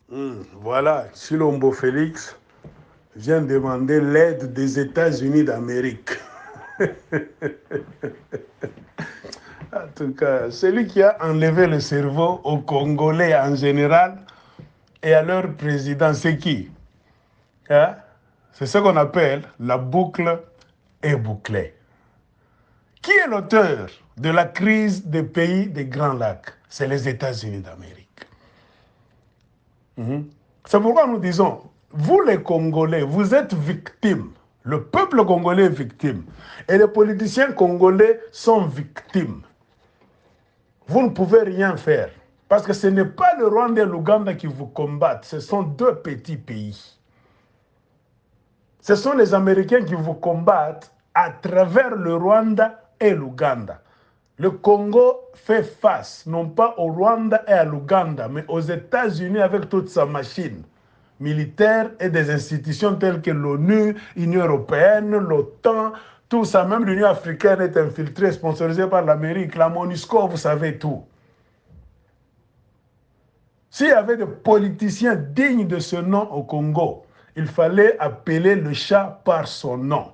Voilà, Chilombo Félix vient demander l'aide des États-Unis d'Amérique. En tout cas, celui qui a enlevé le cerveau aux Congolais en général et à leur président, c'est qui? Hein? C'est ce qu'on appelle la boucle est bouclée. Qui est l'auteur de la crise des pays des Grands Lacs? C'est les États-Unis d'Amérique. C'est pourquoi nous disons, vous les Congolais, vous êtes victimes. Le peuple congolais est victime. Et les politiciens congolais sont victimes. Vous ne pouvez rien faire. Parce que ce n'est pas le Rwanda et l'Ouganda qui vous combattent. Ce sont deux petits pays. Ce sont les Américains qui vous combattent à travers le Rwanda et l'Ouganda. Le Congo fait face, non pas au Rwanda et à l'Ouganda, mais aux États-Unis avec toute sa machine militaire et des institutions telles que l'ONU, l'Union européenne, l'OTAN, tout ça. Même l'Union africaine est infiltrée, sponsorisée par l'Amérique. La MONUSCO, vous savez tout. S'il y avait des politiciens dignes de ce nom au Congo, il fallait appeler le chat par son nom.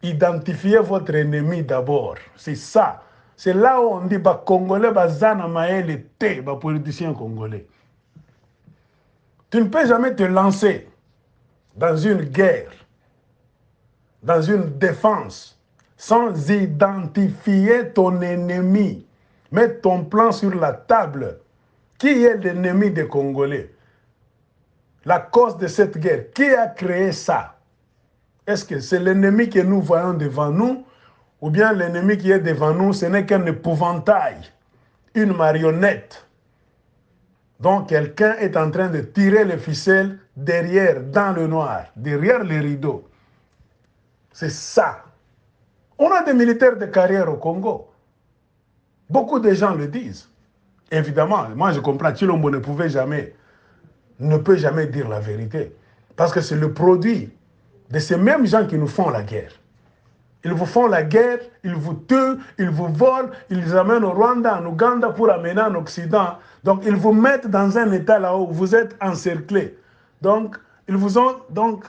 Identifiez votre ennemi d'abord. C'est ça. C'est là où on dit bah Congolais, bah Zana Maël té, bah politicien congolais. Tu ne peux jamais te lancer dans une guerre, dans une défense, sans identifier ton ennemi. Mettre ton plan sur la table. Qui est l'ennemi des Congolais? La cause de cette guerre, qui a créé ça? Est-ce que c'est l'ennemi que nous voyons devant nous, ou bien l'ennemi qui est devant nous, ce n'est qu'un épouvantail, une marionnette, dont quelqu'un est en train de tirer les ficelles derrière, dans le noir, derrière les rideaux. C'est ça. On a des militaires de carrière au Congo. Beaucoup de gens le disent. Évidemment, moi je comprends, Chilombo ne peut jamais dire la vérité. Parce que c'est le produit de ces mêmes gens qui nous font la guerre. Ils vous font la guerre, ils vous tuent, ils vous volent, ils vous amènent au Rwanda, en Ouganda pour amener en Occident. Donc, ils vous mettent dans un état là où vous êtes encerclés. Donc, ils vous ont donc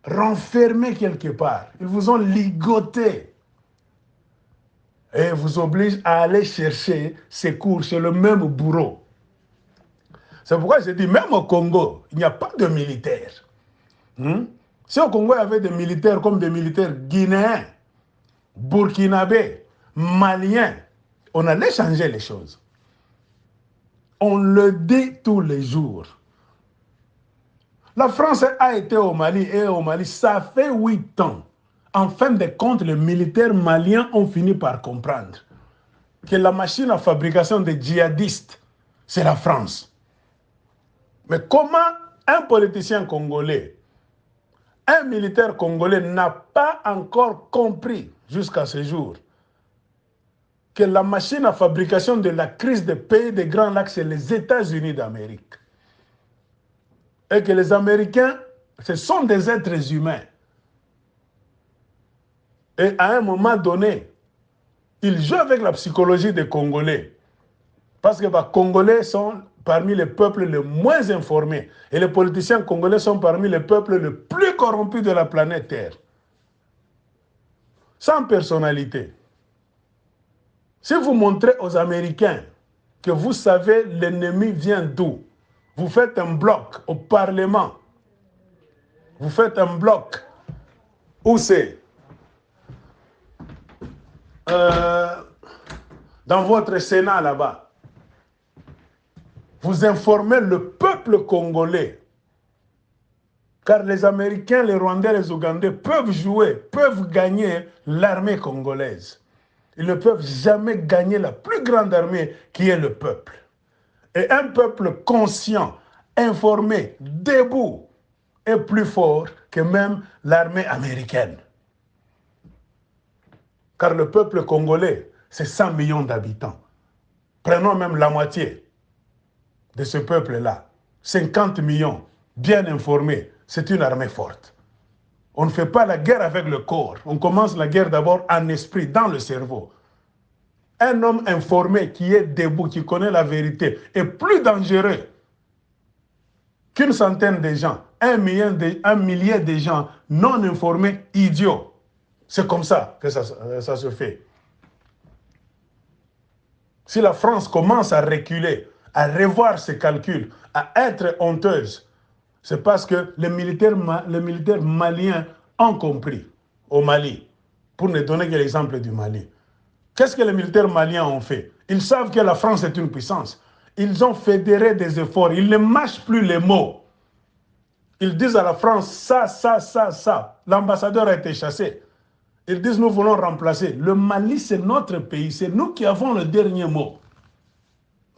renfermé quelque part. Ils vous ont ligoté. Et vous obligent à aller chercher secours chez le même bourreau. C'est pourquoi je dis, même au Congo, il n'y a pas de militaires. Si au Congo, il y avait des militaires comme des militaires guinéens, burkinabés, maliens, on allait changer les choses. On le dit tous les jours. La France a été au Mali et au Mali, ça fait 8 ans. En fin de compte, les militaires maliens ont fini par comprendre que la machine à fabrication des djihadistes, c'est la France. Mais comment un politicien congolais, un militaire congolais n'a pas encore compris jusqu'à ce jour que la machine à fabrication de la crise des pays des Grands Lacs, c'est les États-Unis d'Amérique. Et que les Américains, ce sont des êtres humains. Et à un moment donné, ils jouent avec la psychologie des Congolais. Parce que les Congolais sont parmi les peuples les moins informés. Et les politiciens congolais sont parmi les peuples les plus corrompus de la planète Terre. Sans personnalité. Si vous montrez aux Américains que vous savez l'ennemi vient d'où, vous faites un bloc au Parlement, vous faites un bloc où c'est dans votre Sénat là-bas, vous informez le peuple congolais, car les Américains, les Rwandais, les Ougandais peuvent jouer, peuvent gagner l'armée congolaise. Ils ne peuvent jamais gagner la plus grande armée qui est le peuple. Et un peuple conscient, informé, debout, est plus fort que même l'armée américaine. Car le peuple congolais, c'est 100 millions d'habitants. Prenons même la moitié de ce peuple-là. 50 millions, bien informés, c'est une armée forte. On ne fait pas la guerre avec le corps. On commence la guerre d'abord en esprit, dans le cerveau. Un homme informé qui est debout, qui connaît la vérité, est plus dangereux qu'une centaine de gens, un millier de gens non informés, idiots. C'est comme ça que ça se fait. Si la France commence à reculer, à revoir ses calculs, à être honteuse, c'est parce que les militaires maliens ont compris au Mali. Pour ne donner que l'exemple du Mali. Qu'est-ce que les militaires maliens ont fait? Ils savent que la France est une puissance. Ils ont fédéré des efforts. Ils ne mâchent plus les mots. Ils disent à la France, ça, ça, ça, ça. L'ambassadeur a été chassé. Ils disent, nous voulons remplacer. Le Mali, c'est notre pays. C'est nous qui avons le dernier mot.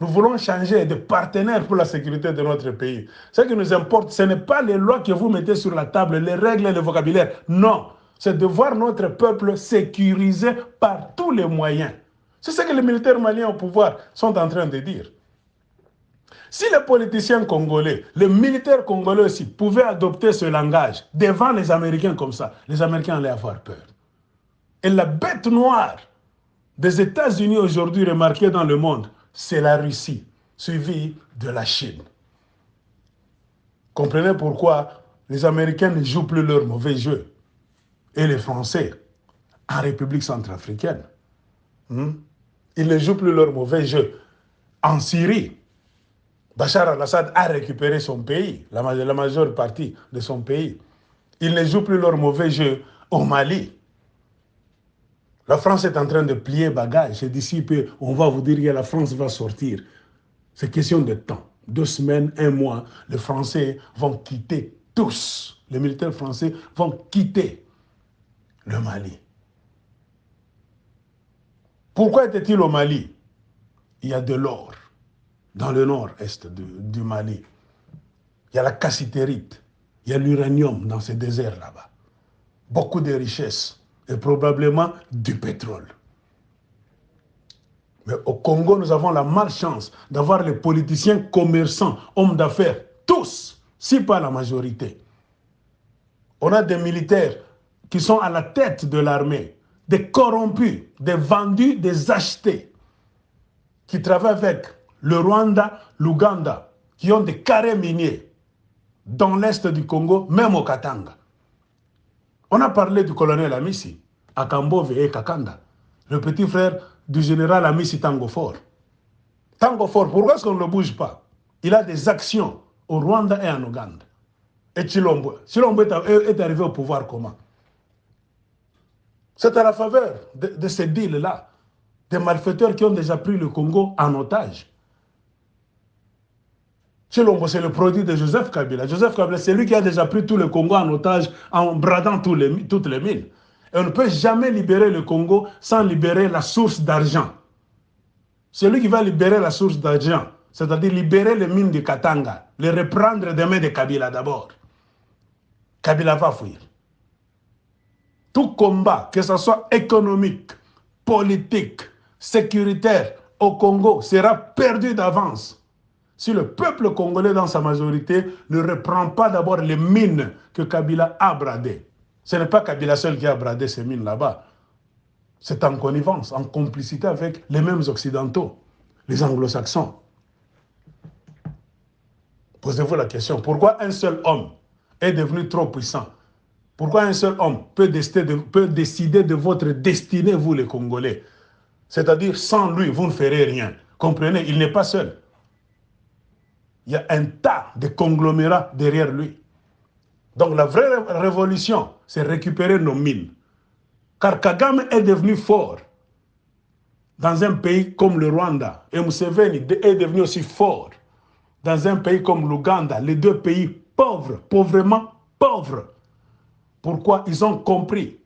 Nous voulons changer de partenaire pour la sécurité de notre pays. Ce qui nous importe, ce n'est pas les lois que vous mettez sur la table, les règles et le vocabulaire. Non. C'est de voir notre peuple sécurisé par tous les moyens. C'est ce que les militaires maliens au pouvoir sont en train de dire. Si les politiciens congolais, les militaires congolais aussi, pouvaient adopter ce langage devant les Américains comme ça, les Américains allaient avoir peur. Et la bête noire des États-Unis aujourd'hui remarquée dans le monde, c'est la Russie, suivie de la Chine. Comprenez pourquoi les Américains ne jouent plus leur mauvais jeu. Et les Français, en République centrafricaine, ils ne jouent plus leur mauvais jeu. En Syrie, Bachar al-Assad a récupéré son pays, la majeure partie de son pays. Ils ne jouent plus leur mauvais jeu au Mali. La France est en train de plier bagages et d'ici peu, on va vous dire que la France va sortir. C'est question de temps. 2 semaines, 1 mois, les Français vont quitter tous. Les militaires français vont quitter le Mali. Pourquoi était-il au Mali? Il y a de l'or dans le nord-est du Mali. Il y a la cassitérite, il y a l'uranium dans ces déserts là-bas. Beaucoup de richesses et probablement du pétrole. Mais au Congo, nous avons la malchance d'avoir les politiciens commerçants, hommes d'affaires, tous, si pas la majorité. On a des militaires qui sont à la tête de l'armée, des corrompus, des vendus, des achetés, qui travaillent avec le Rwanda, l'Ouganda, qui ont des carrés miniers dans l'est du Congo, même au Katanga. On a parlé du colonel Amissi, à Kambove et Kakanda, le petit frère du général Amissi Tangofor. Tangofor, pourquoi est-ce qu'on ne le bouge pas? Il a des actions au Rwanda et en Ouganda. Et Chilombo est arrivé au pouvoir comment? C'est à la faveur de ces deals-là, des malfaiteurs qui ont déjà pris le Congo en otage. Chilombo, c'est le produit de Joseph Kabila. Joseph Kabila, c'est lui qui a déjà pris tout le Congo en otage en bradant toutes les mines. Et on ne peut jamais libérer le Congo sans libérer la source d'argent. C'est lui qui va libérer la source d'argent, c'est-à-dire libérer les mines de Katanga, les reprendre des mains de Kabila d'abord. Kabila va fuir. Tout combat, que ce soit économique, politique, sécuritaire, au Congo, sera perdu d'avance si le peuple congolais dans sa majorité ne reprend pas d'abord les mines que Kabila a bradées. Ce n'est pas Kabila seul qui a bradé ces mines là-bas. C'est en connivence, en complicité avec les mêmes occidentaux, les anglo-saxons. Posez-vous la question, pourquoi un seul homme est devenu trop puissant? Pourquoi un seul homme peut décider de votre destinée, vous les Congolais? C'est-à-dire, sans lui, vous ne ferez rien. Comprenez, il n'est pas seul. Il y a un tas de conglomérats derrière lui. Donc la vraie révolution, c'est récupérer nos mines. Car Kagame est devenu fort dans un pays comme le Rwanda. Et Museveni est devenu aussi fort dans un pays comme l'Ouganda. Les 2 pays pauvres, pauvrement pauvres. Pourquoi? Ils ont compris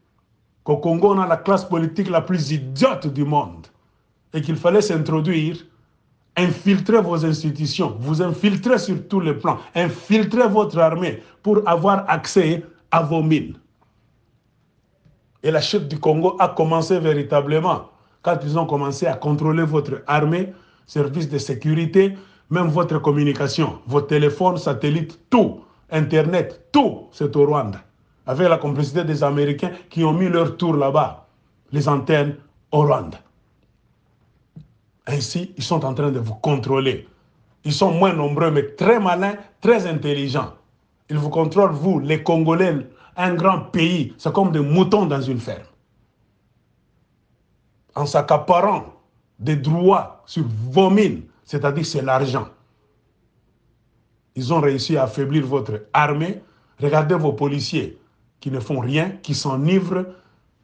qu'au Congo, on a la classe politique la plus idiote du monde et qu'il fallait s'introduire, infiltrer vos institutions, vous infiltrer sur tous les plans, infiltrer votre armée pour avoir accès à vos mines. Et la chute du Congo a commencé véritablement quand ils ont commencé à contrôler votre armée, services de sécurité, même votre communication, vos téléphones, satellites, tout, Internet, tout, c'est au Rwanda. Avec la complicité des Américains qui ont mis leur tour là-bas, les antennes au Rwanda. Ainsi, ils sont en train de vous contrôler. Ils sont moins nombreux, mais très malins, très intelligents. Ils vous contrôlent, vous, les Congolais, un grand pays. C'est comme des moutons dans une ferme. En s'accaparant des droits sur vos mines, c'est-à-dire c'est l'argent. Ils ont réussi à affaiblir votre armée. Regardez vos policiers qui ne font rien, qui s'enivrent,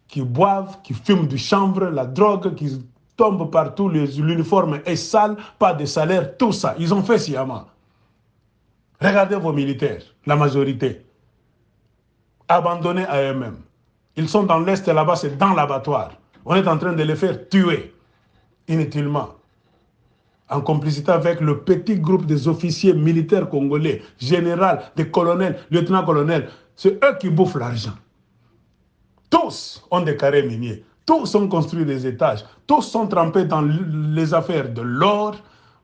qui boivent, qui fument du chanvre, la drogue, qui tombent partout, l'uniforme est sale, pas de salaire, tout ça. Ils ont fait sciemment. Regardez vos militaires, la majorité, abandonnés à eux-mêmes. Ils sont dans l'Est là-bas, c'est dans l'abattoir. On est en train de les faire tuer inutilement, en complicité avec le petit groupe des officiers militaires congolais, général, des colonels, lieutenants-colonels. C'est eux qui bouffent l'argent. Tous ont des carrés miniers. Tous ont construit des étages. Tous sont trempés dans les affaires de l'or,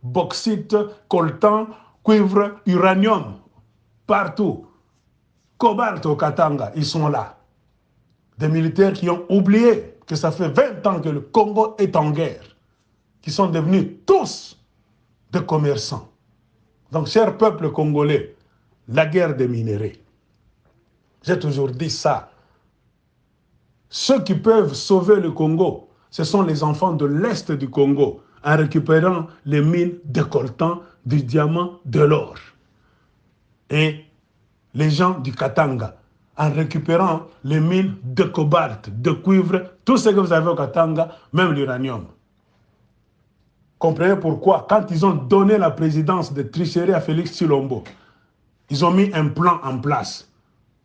bauxite, coltan, cuivre, uranium. Partout. Cobalt au Katanga, ils sont là. Des militaires qui ont oublié que ça fait 20 ans que le Congo est en guerre, qui sont devenus tous des commerçants. Donc, cher peuple congolais, la guerre des minéraux. J'ai toujours dit ça. Ceux qui peuvent sauver le Congo, ce sont les enfants de l'Est du Congo, en récupérant les mines de coltan, du diamant, de l'or. Et les gens du Katanga, en récupérant les mines de cobalt, de cuivre, tout ce que vous avez au Katanga, même l'uranium. Comprenez pourquoi, quand ils ont donné la présidence de tricherie à Félix Tshilombo, ils ont mis un plan en place.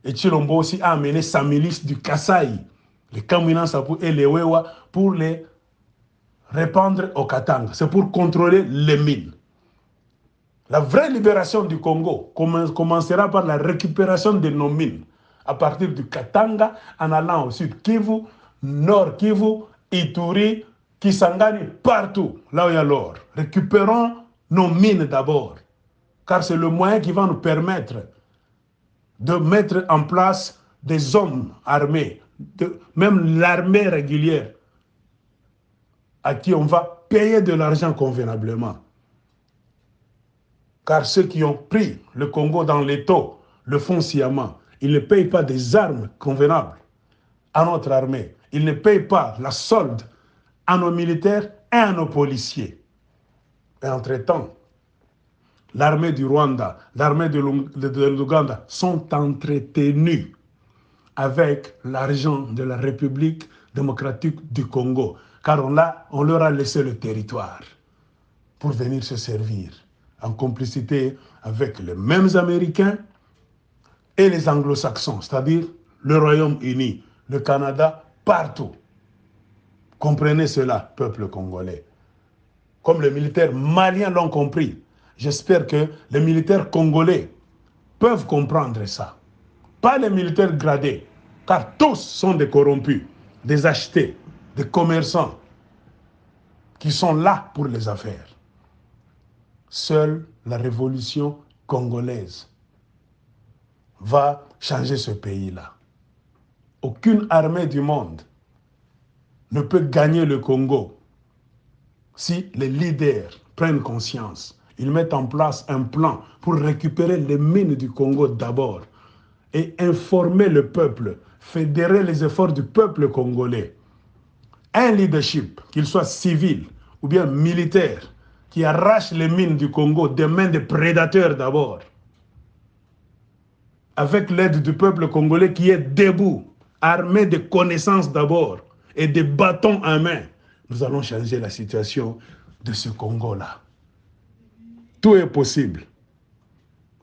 Et Tshilombo aussi a amené sa milice du Kasaï, les Kamina Sapu et les Wewa, pour les répandre au Katanga. C'est pour contrôler les mines. La vraie libération du Congo commencera par la récupération de nos mines, à partir du Katanga, en allant au sud Kivu, nord Kivu, Ituri, Kisangani, partout, là où il y a l'or. Récupérons nos mines d'abord, car c'est le moyen qui va nous permettre de mettre en place des hommes armés, même l'armée régulière, à qui on va payer de l'argent convenablement. Car ceux qui ont pris le Congo dans l'étau le font sciemment. Ils ne payent pas des armes convenables à notre armée. Ils ne payent pas la solde à nos militaires et à nos policiers. Et entre-temps, l'armée du Rwanda, l'armée de l'Ouganda sont entretenus avec l'argent de la République démocratique du Congo. Car on leur a laissé le territoire pour venir se servir, en complicité avec les mêmes Américains et les Anglo-Saxons, c'est-à-dire le Royaume-Uni, le Canada, partout. Comprenez cela, peuple congolais. Comme les militaires maliens l'ont compris, j'espère que les militaires congolais peuvent comprendre ça. Pas les militaires gradés, car tous sont des corrompus, des achetés, des commerçants qui sont là pour les affaires. Seule la révolution congolaise va changer ce pays-là. Aucune armée du monde ne peut gagner le Congo si les leaders prennent conscience. Ils mettent en place un plan pour récupérer les mines du Congo d'abord et informer le peuple, fédérer les efforts du peuple congolais. Un leadership, qu'il soit civil ou bien militaire, qui arrache les mines du Congo des mains des prédateurs d'abord, avec l'aide du peuple congolais qui est debout, armé de connaissances d'abord et de bâtons en main, nous allons changer la situation de ce Congo-là. Tout est possible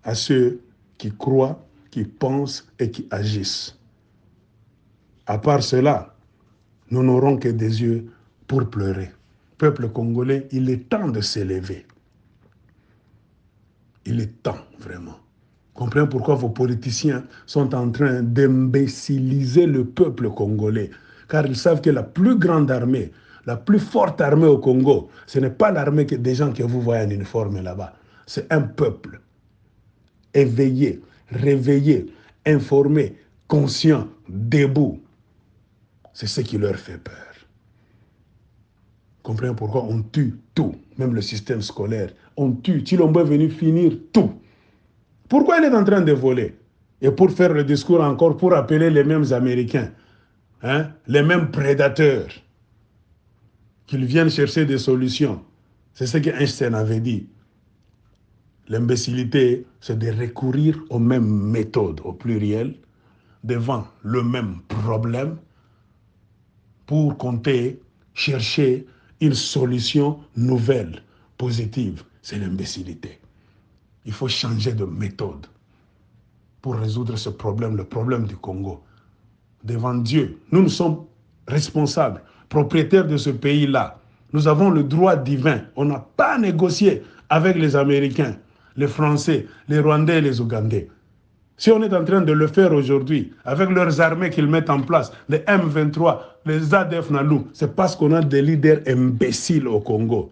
à ceux qui croient, qui pensent et qui agissent. À part cela, nous n'aurons que des yeux pour pleurer. Peuple congolais, il est temps de s'élever. Il est temps, vraiment. Comprenez pourquoi vos politiciens sont en train d'imbéciliser le peuple congolais. Car ils savent que la plus grande armée, la plus forte armée au Congo, ce n'est pas l'armée des gens que vous voyez en uniforme là-bas. C'est un peuple éveillé, réveillé, informé, conscient, debout. C'est ce qui leur fait peur. Comprenez pourquoi on tue tout, même le système scolaire. On tue. Tshilombo est venu finir tout. Pourquoi il est en train de voler? Et pour faire le discours encore, pour appeler les mêmes Américains, hein, les mêmes prédateurs, qu'ils viennent chercher des solutions. C'est ce qu'Einstein avait dit. L'imbécilité, c'est de recourir aux mêmes méthodes, au pluriel, devant le même problème, pour compter, chercher une solution nouvelle, positive. C'est l'imbécilité. Il faut changer de méthode pour résoudre ce problème, le problème du Congo. Devant Dieu, nous sommes responsables, propriétaires de ce pays-là. Nous avons le droit divin. On n'a pas négocié avec les Américains, les Français, les Rwandais et les Ougandais. Si on est en train de le faire aujourd'hui, avec leurs armées qu'ils mettent en place, les M23, les ADF Nalou, c'est parce qu'on a des leaders imbéciles au Congo.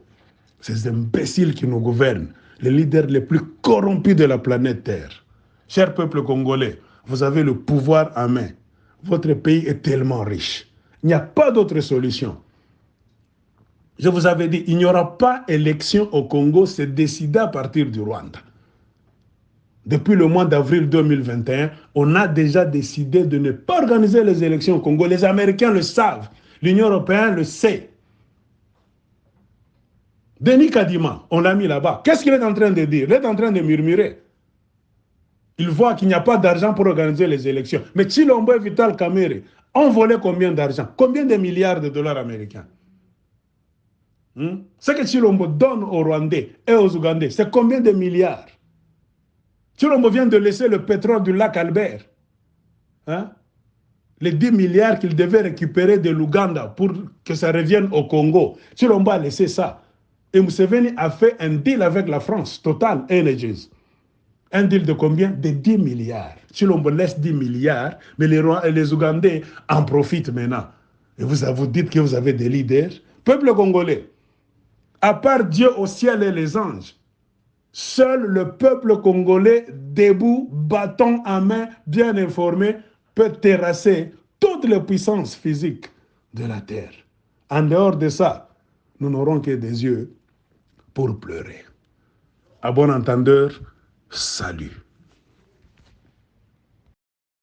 Ces imbéciles qui nous gouvernent, les leaders les plus corrompus de la planète Terre. Cher peuple congolais, vous avez le pouvoir en main. Votre pays est tellement riche. Il n'y a pas d'autre solution. Je vous avais dit, il n'y aura pas élection au Congo, c'est décidé à partir du Rwanda. Depuis le mois d'avril 2021, on a déjà décidé de ne pas organiser les élections au Congo. Les Américains le savent, l'Union européenne le sait. Denis Kadima, on l'a mis là-bas. Qu'est-ce qu'il est en train de dire? Il est en train de murmurer. Il voit qu'il n'y a pas d'argent pour organiser les élections. Mais Tshilombo et Vital Kamerhe ont volé combien d'argent? Combien de milliards de dollars américains? Ce que Tshilombo donne aux Rwandais et aux Ougandais, c'est combien de milliards? Tshilombo vient de laisser le pétrole du lac Albert. Les 10 milliards qu'il devait récupérer de l'Ouganda pour que ça revienne au Congo. Tshilombo a laissé ça. Et Museveni a fait un deal avec la France, Total Energies. Un deal de combien? De 10 milliards. Tshilombo laisse 10 milliards, mais les Ougandais en profitent maintenant. Et vous dites que vous avez des leaders. Peuple congolais, à part Dieu au ciel et les anges, seul le peuple congolais, debout, bâton en main, bien informé, peut terrasser toutes les puissances physiques de la terre. En dehors de ça, nous n'aurons que des yeux pour pleurer. À bon entendeur, salut.